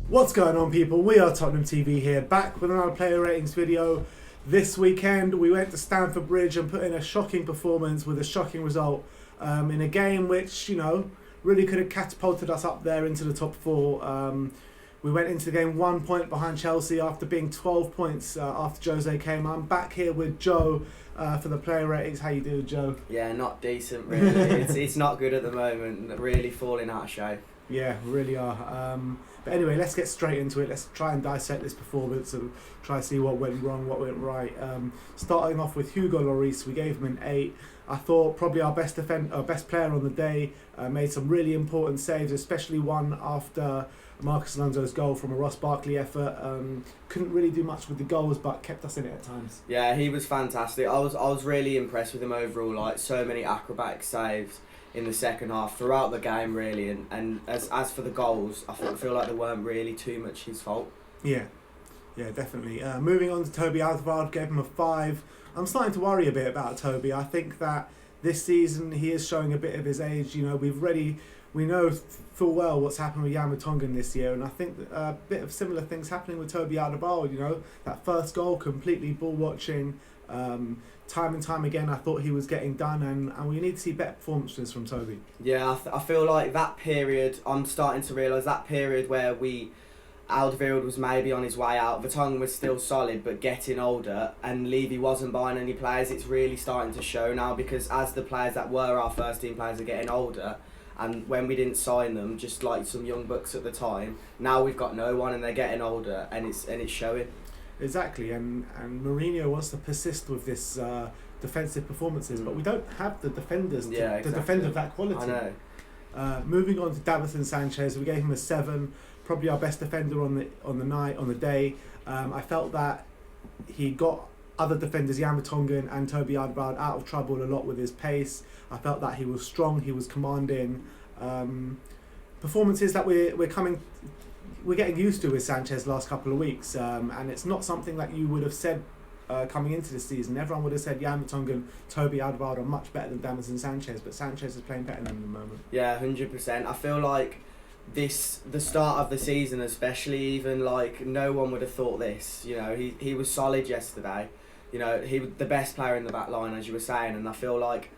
What's going on, people? We are Tottenham TV here, back with another player ratings video. This weekend we went to Stamford Bridge and put in a shocking performance with a shocking result in a game which, you know, really could have catapulted us up there into the top four. We went into the game 1 point behind Chelsea after being 12 points after Jose came. I'm back here with Joe for the player ratings. How you doing, Joe? Yeah, not decent really. it's not good at the moment. Really falling out of shape. Yeah, we really are. But anyway, let's get straight into it. Let's try and dissect this performance and try to see what went wrong, what went right. Starting off with Hugo Lloris, we gave him an 8. I thought probably our best player on the day. Made some really important saves, especially one after Marcus Alonso's goal from a Ross Barkley effort. Couldn't really do much with the goals, but kept us in it at times. Yeah, he was fantastic. I was really impressed with him overall. Like, so many acrobatic saves in the second half throughout the game, really. And as for the goals, I feel like they weren't really too much his fault. Yeah, definitely. Moving on to Toby Alderweireld, gave him a 5. I'm starting to worry a bit about Toby. I think that this season he is showing a bit of his age. You know, we know full well what's happened with Jan Vertonghen this year, and I think a bit of similar things happening with Toby Alderweireld. You know, that first goal, completely ball watching. Time and time again, I thought he was getting done, and we need to see better performances from Toby. Yeah, I feel like that period, I'm starting to realise that period where Alderweireld was maybe on his way out, Vertonghen was still solid but getting older, and Levy wasn't buying any players. It's really starting to show now, because as the players that were our first team players are getting older, and when we didn't sign them, just like some young bucks at the time, now we've got no one and they're getting older, and it's showing. Exactly, and Mourinho wants to persist with this defensive performances, but we don't have the defenders to defend of that quality. I know. Moving on to Davinson Sanchez, we gave him a 7, probably our best defender on the day. I felt that he got other defenders, Jan Vertonghen and Toby Alderweireld, out of trouble a lot with his pace. I felt that he was strong, he was commanding. Performances that we're getting used to with Sanchez last couple of weeks, and it's not something that you would have said coming into the season. Everyone would have said Jan Vertonghen, Toby Alderweireld are much better than Davinson Sanchez, but Sanchez is playing better than him at the moment. Yeah, 100%. I feel like the start of the season especially, even like no one would have thought this. You know, he was solid yesterday. You know, he was the best player in the back line, as you were saying, and I feel like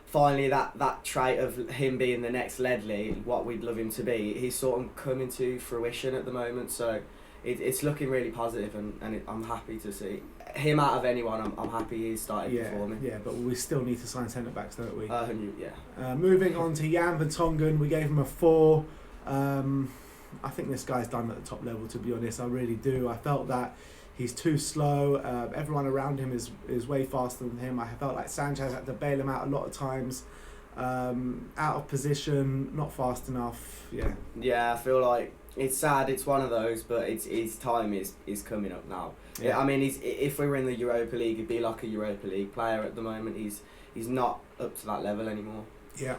finally that trait of him being the next Ledley, what we'd love him to be, he's sort of coming to fruition at the moment. So it's looking really positive, and I'm happy to see him out of anyone. I'm happy he's started performing. Yeah, but we still need to sign centre backs, don't we? Moving on to Jan Vertonghen, we gave him a 4. I think this guy's done at the top level, to be honest. I really do. I felt that he's too slow. Everyone around him is way faster than him. I felt like Sanchez had to bail him out a lot of times. Out of position, not fast enough. Yeah, I feel like it's sad. It's one of those, but his time is coming up now. Yeah, I mean, if we were in the Europa League, he'd be like a Europa League player. At the moment, he's not up to that level anymore. Yeah.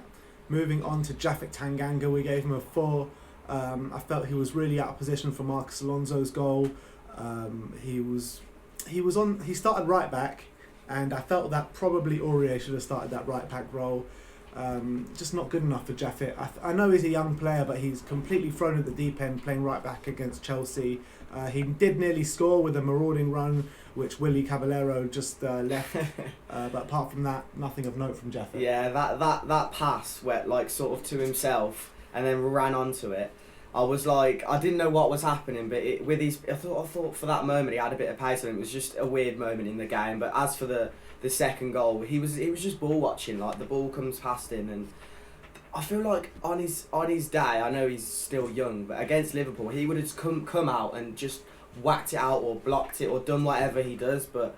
Moving on to Japhet Tanganga, we gave him a 4. I felt he was really out of position for Marcus Alonso's goal. He started right back, and I felt that probably Aurier should have started that right back role. Just not good enough for Japhet. I know he's a young player, but he's completely thrown at the deep end playing right back against Chelsea. He did nearly score with a marauding run, which Willy Caballero just left. But apart from that, nothing of note from Japhet. Yeah, that pass went like sort of to himself and then ran onto it. I was like, I didn't know what was happening, but I thought for that moment he had a bit of pace, and it was just a weird moment in the game. But as for the second goal, he was just ball watching. Like, the ball comes past him, and I feel like on his day, I know he's still young, but against Liverpool, he would have come out and just whacked it out or blocked it or done whatever he does. But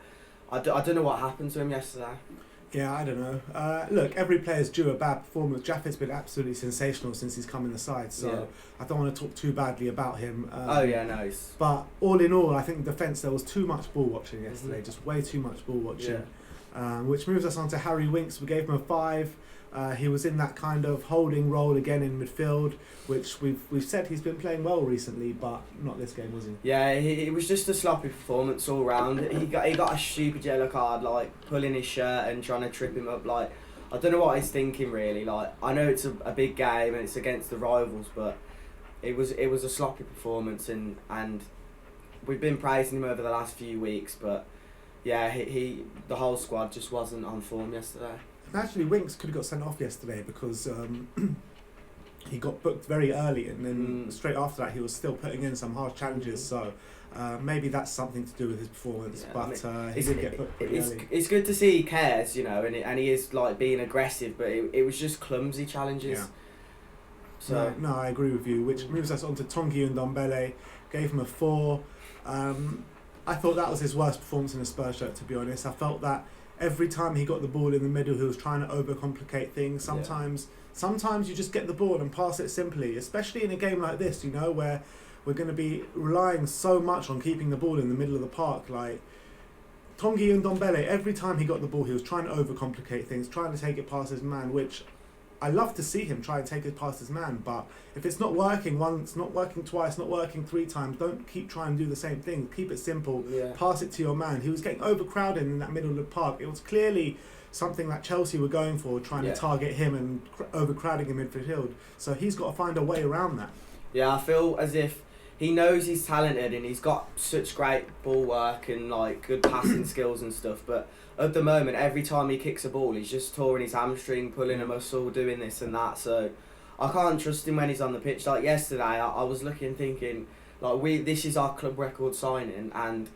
I don't know what happened to him yesterday. Yeah, I don't know. Look, every player's due a bad performance. Japhet's been absolutely sensational since he's come in the side, so I don't want to talk too badly about him. But all in all, I think defence, there was too much ball watching yesterday, just way too much ball watching. which moves us on to Harry Winks. We gave him a 5. He was in that kind of holding role again in midfield, which we've said he's been playing well recently, but not this game, was he? Yeah, it was just a sloppy performance all round. He got a stupid yellow card, like pulling his shirt and trying to trip him up. Like, I don't know what he's thinking really. Like, I know it's a big game and it's against the rivals, but it was a sloppy performance, and we've been praising him over the last few weeks, but yeah, the whole squad just wasn't on form yesterday. And actually, Winks could have got sent off yesterday because he got booked very early, and then straight after that he was still putting in some harsh challenges. So maybe that's something to do with his performance. Yeah, but I mean, he did get booked pretty early. It's good to see he cares, you know, and he is like being aggressive, but it was just clumsy challenges. Yeah. So No, I agree with you. Which moves us on to Tongi and Ndombele. Gave him a 4. I thought that was his worst performance in a Spurs shirt, to be honest. I felt that every time he got the ball in the middle, he was trying to overcomplicate things. Sometimes you just get the ball and pass it simply, especially in a game like this, you know, where we're going to be relying so much on keeping the ball in the middle of the park. Like, Tongi and Ndombele, every time he got the ball, he was trying to overcomplicate things, trying to take it past his man, which I love to see him try and take it past his man, but if it's not working once, not working twice, not working 3 times, don't keep trying to do the same thing. Keep it simple. Yeah. Pass it to your man. He was getting overcrowded in that middle of the park. It was clearly something that Chelsea were going for, trying to target him and overcrowding him in midfield. So he's got to find a way around that. Yeah, I feel as if he knows he's talented and he's got such great ball work and like good passing skills and stuff, but at the moment, every time he kicks a ball, he's just touring his hamstring, pulling a muscle, doing this and that. So I can't trust him when he's on the pitch. Like yesterday, I was looking, thinking, like this is our club record signing, and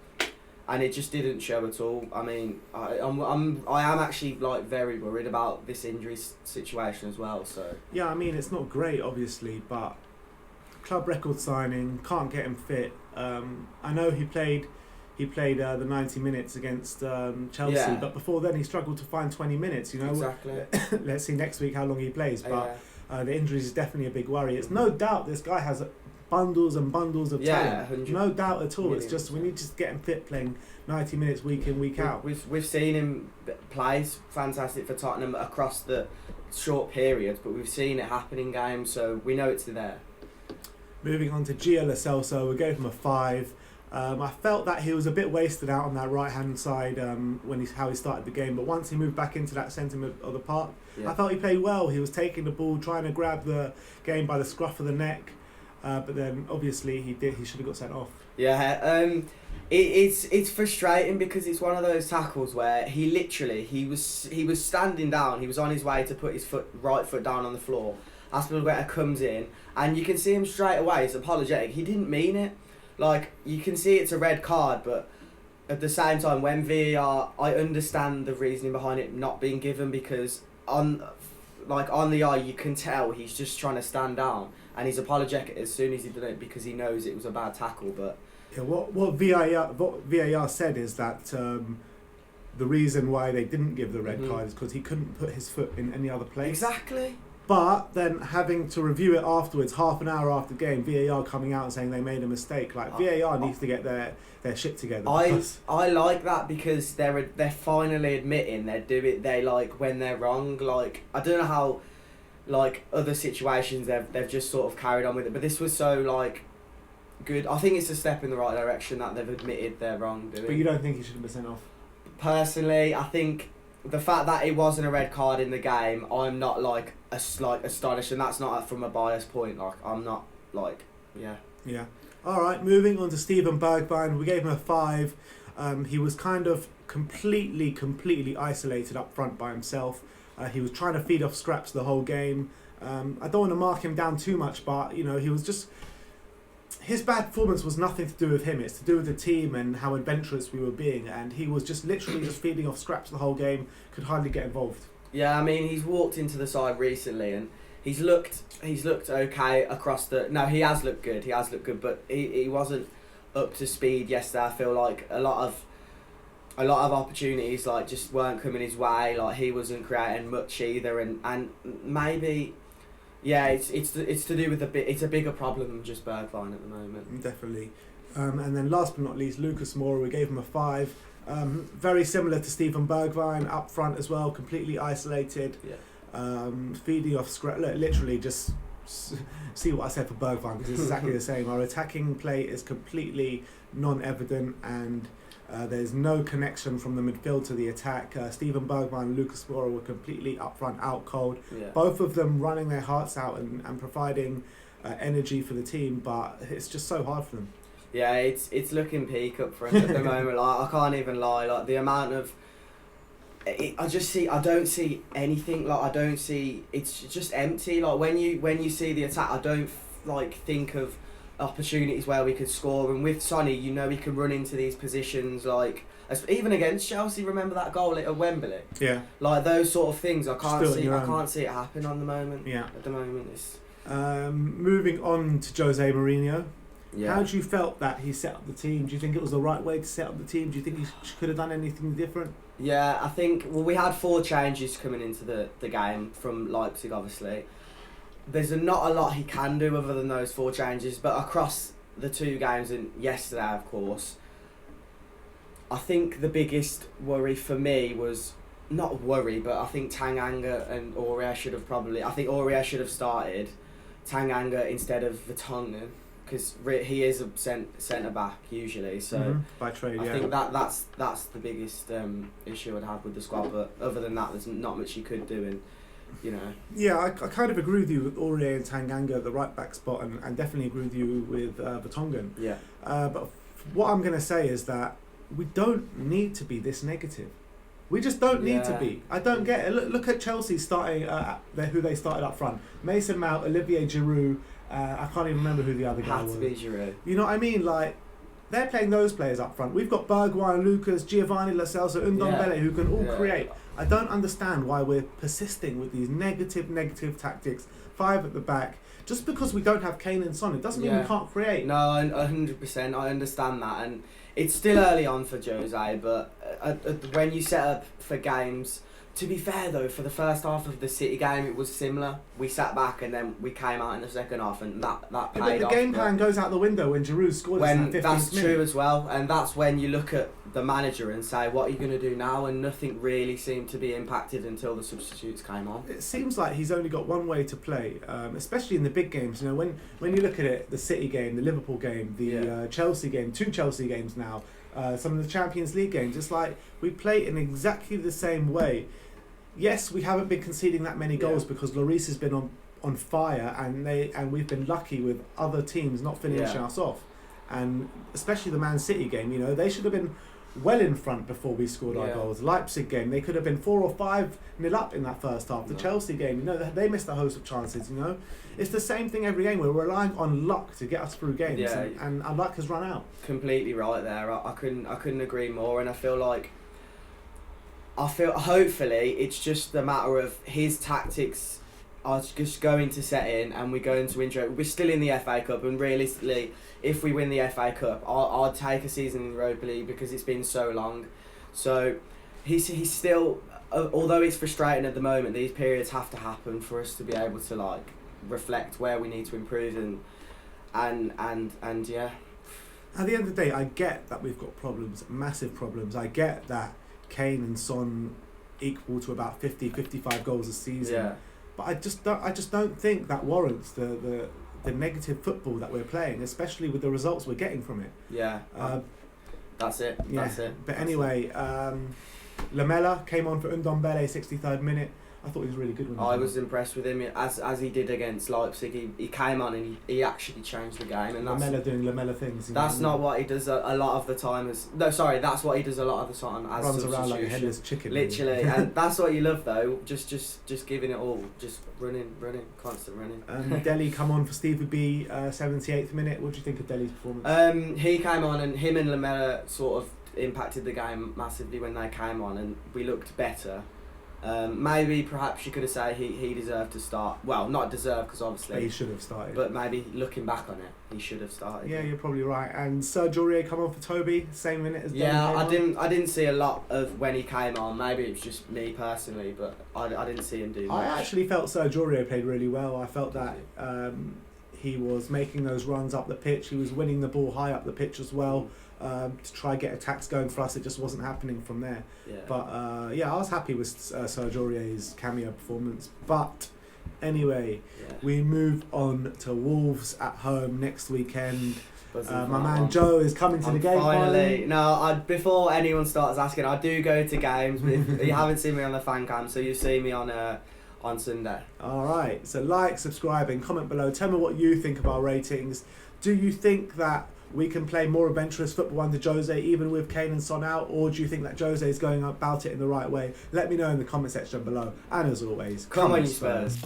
it just didn't show at all. I mean, I am actually like very worried about this injury situation as well. So yeah, I mean it's not great, obviously, but club record signing, can't get him fit. I know he played the 90 minutes against Chelsea, but before then he struggled to find 20 minutes. You know, exactly. Let's see next week how long he plays. But the injuries is definitely a big worry. It's no doubt this guy has bundles and bundles of talent. No doubt at all. It's just we need to get him fit, playing 90 minutes week in, week out. We've seen him play fantastic for Tottenham across the short periods, but we've seen it happen in games, so we know it's there. Moving on to Gio Lo Celso, we gave him a 5. I felt that he was a bit wasted out on that right-hand side how he started the game, but once he moved back into that centre of the park, I felt he played well. He was taking the ball, trying to grab the game by the scruff of the neck, but then obviously he should have got sent off. Yeah, it's frustrating because it's one of those tackles where he was standing down, he was on his way to put his right foot down on the floor. Aspilicueta comes in, and you can see him straight away. He's apologetic. He didn't mean it. Like, you can see it's a red card, but at the same time, when VAR, I understand the reasoning behind it not being given, because on the eye, you can tell he's just trying to stand down, and he's apologetic as soon as he did it because he knows it was a bad tackle. But yeah, what VAR said is that the reason why they didn't give the red card is because he couldn't put his foot in any other place. Exactly. But then having to review it afterwards, half an hour after the game, VAR coming out and saying they made a mistake. Like, VAR needs to get their shit together. I like that because they're finally admitting they like when they're wrong. Like, I don't know how, like, other situations they've just sort of carried on with it, but this was so like good. I think it's a step in the right direction that they've admitted they're wrongdoing. But you don't think he should have been sent off? Personally, I think the fact that it wasn't a red card in the game, I'm not like astonished, and that's not from a biased point. Like, I'm not like, yeah. All right, moving on to Steven Bergwijn, we gave him a 5. He was kind of completely isolated up front by himself. He was trying to feed off scraps the whole game. I don't want to mark him down too much, but you know, he was just. His bad performance was nothing to do with him. It's to do with the team and how adventurous we were being. And he was just literally just feeding off scraps the whole game. Could hardly get involved. Yeah, I mean, he's walked into the side recently and he's looked okay across the. No, he has looked good. But he wasn't up to speed yesterday. I feel like a lot of opportunities like just weren't coming his way. Like, he wasn't creating much either, and maybe. Yeah, it's to do with it's a bigger problem than just Bergwijn at the moment. Definitely. And then last but not least, Lucas Moura, we gave him a 5. Very similar to Steven Bergwijn up front as well, completely isolated. Yeah. Feeding off literally just see what I said for Bergwijn, because it's exactly the same. Our attacking play is completely non-evident, and there's no connection from the midfield to the attack. Steven Bergwijn and Lucas Moura were completely up front, out cold. Yeah. Both of them running their hearts out and providing energy for the team, but it's just so hard for them. Yeah, it's looking peak up front at the moment. Like, I can't even lie. Like, the amount of I don't see anything. Like, I don't see. It's just empty. Like, when you see the attack, I don't think of opportunities where we could score. And with Sonny, you know, he can run into these positions. Like, even against Chelsea, remember that goal at Wembley? Yeah. Like, those sort of things, I can't Still see. I can't see it happen on the moment. Yeah. At the moment, it's. Moving on to Jose Mourinho. Yeah. How do you felt that he set up the team? Do you think it was the right way to set up the team? Do you think he could have done anything different? Yeah, I think, well, we had 4 changes coming into the game from Leipzig, obviously. There's not a lot he can do other than those 4 changes, but across the 2 games and yesterday, of course, I think the biggest worry for me was, not worry, but I think Tanganga and Aurier should have I think Aurier should have started Tanganga instead of Vertonghen, because he is a centre-back usually, so by trade, I think that's the biggest issue I'd have with the squad, but other than that, there's not much you could do, and you know. Yeah, I kind of agree with you with Aurier and Tanganga at the right-back spot, and definitely agree with you with Vertonghen. Yeah. But what I'm going to say is that we don't need to be this negative. We just don't need to be. I don't get it. Look at Chelsea starting, who they started up front. Mason Mount, Olivier Giroud, I can't even remember who the other guy was. Had to be Giroud. You know what I mean? Like, they're playing those players up front. We've got Bergwijn, Lucas, Giovanni Lo Celso, Ndombele, who can all create. I don't understand why we're persisting with these negative tactics. 5 at the back. Just because we don't have Kane and Son, it doesn't mean we can't create. No, 100%. I understand that, and it's still early on for Jose, but when you set up for games, to be fair though, for the first half of the City game, it was similar. We sat back and then we came out in the second half, and that paid off. The game plan goes out the window when Giroud scored. That's true as well, and that's when you look at the manager and say, what are you going to do now? And nothing really seemed to be impacted until the substitutes came on. It seems like he's only got one way to play, especially in the big games. You know, when you look at it, the City game, the Liverpool game, the Chelsea game, 2 Chelsea games now, some of the Champions League games, it's like we play in exactly the same way. Yes, we haven't been conceding that many goals because Lloris has been on fire, and we've been lucky with other teams not finishing us off. And especially the Man City game, you know, they should have been well in front before we scored our goals. Leipzig game, they could have been 4 or 5-0 up in that first half. The Chelsea game, you know, they missed a host of chances, you know. It's the same thing every game. We're relying on luck to get us through games, and our luck has run out. Completely right there. I couldn't agree more, and I feel hopefully it's just a matter of his tactics are just going to set in, and we're going to enjoy it. We're still in the FA Cup, and realistically, if we win the FA Cup, I'll take a season in the Europa League because it's been so long. So he's still, although it's frustrating at the moment, these periods have to happen for us to be able to reflect where we need to improve and yeah. At the end of the day, I get that we've got problems, massive problems. I get that Kane and Son equal to about 50-55 goals a season. Yeah. But I just don't think that warrants the negative football that we're playing, especially with the results we're getting from it. Yeah. That's it. Yeah. That's it. But anyway, Lamela came on for Ndombele, 63rd minute. I thought he was really good when I was impressed with him as he did against Leipzig. He came on and he actually changed the game. And Lamela doing Lamela things. That's not what he does a lot of the time. That's what he does a lot of the time as runs around like a headless chicken. Literally, and that's what you love though. Just giving it all, just running, constant running. Dele come on for Stevie B, 78th minute. What do you think of Dele's performance? He came on, and him and Lamela sort of impacted the game massively when they came on, and we looked better. Maybe perhaps you could have said he deserved to start. Well, not deserved because obviously he should have started. But maybe looking back on it, he should have started. Yeah, you're probably right. And Sergio Aurier come on for Toby, same minute as I didn't see a lot of when he came on. Maybe it was just me personally, but I didn't see him do much. I actually felt Sergio Aurier played really well. I felt that he was making those runs up the pitch. He was winning the ball high up the pitch as well. to try and get attacks going for us. It just wasn't happening from there. Yeah. But I was happy with Serge Aurier's cameo performance. But anyway, we move on to Wolves at home next weekend. My man Joe is coming to the game finally. No, before anyone starts asking, I do go to games. But you haven't seen me on the fan cam, so you see me on Sunday. All right. So like, subscribe, and comment below. Tell me what you think of our ratings. Do you think that we can play more adventurous football under Jose, even with Kane and Son out, or do you think that Jose is going about it in the right way? Let me know in the comment section below. And as always, come on, you Spurs.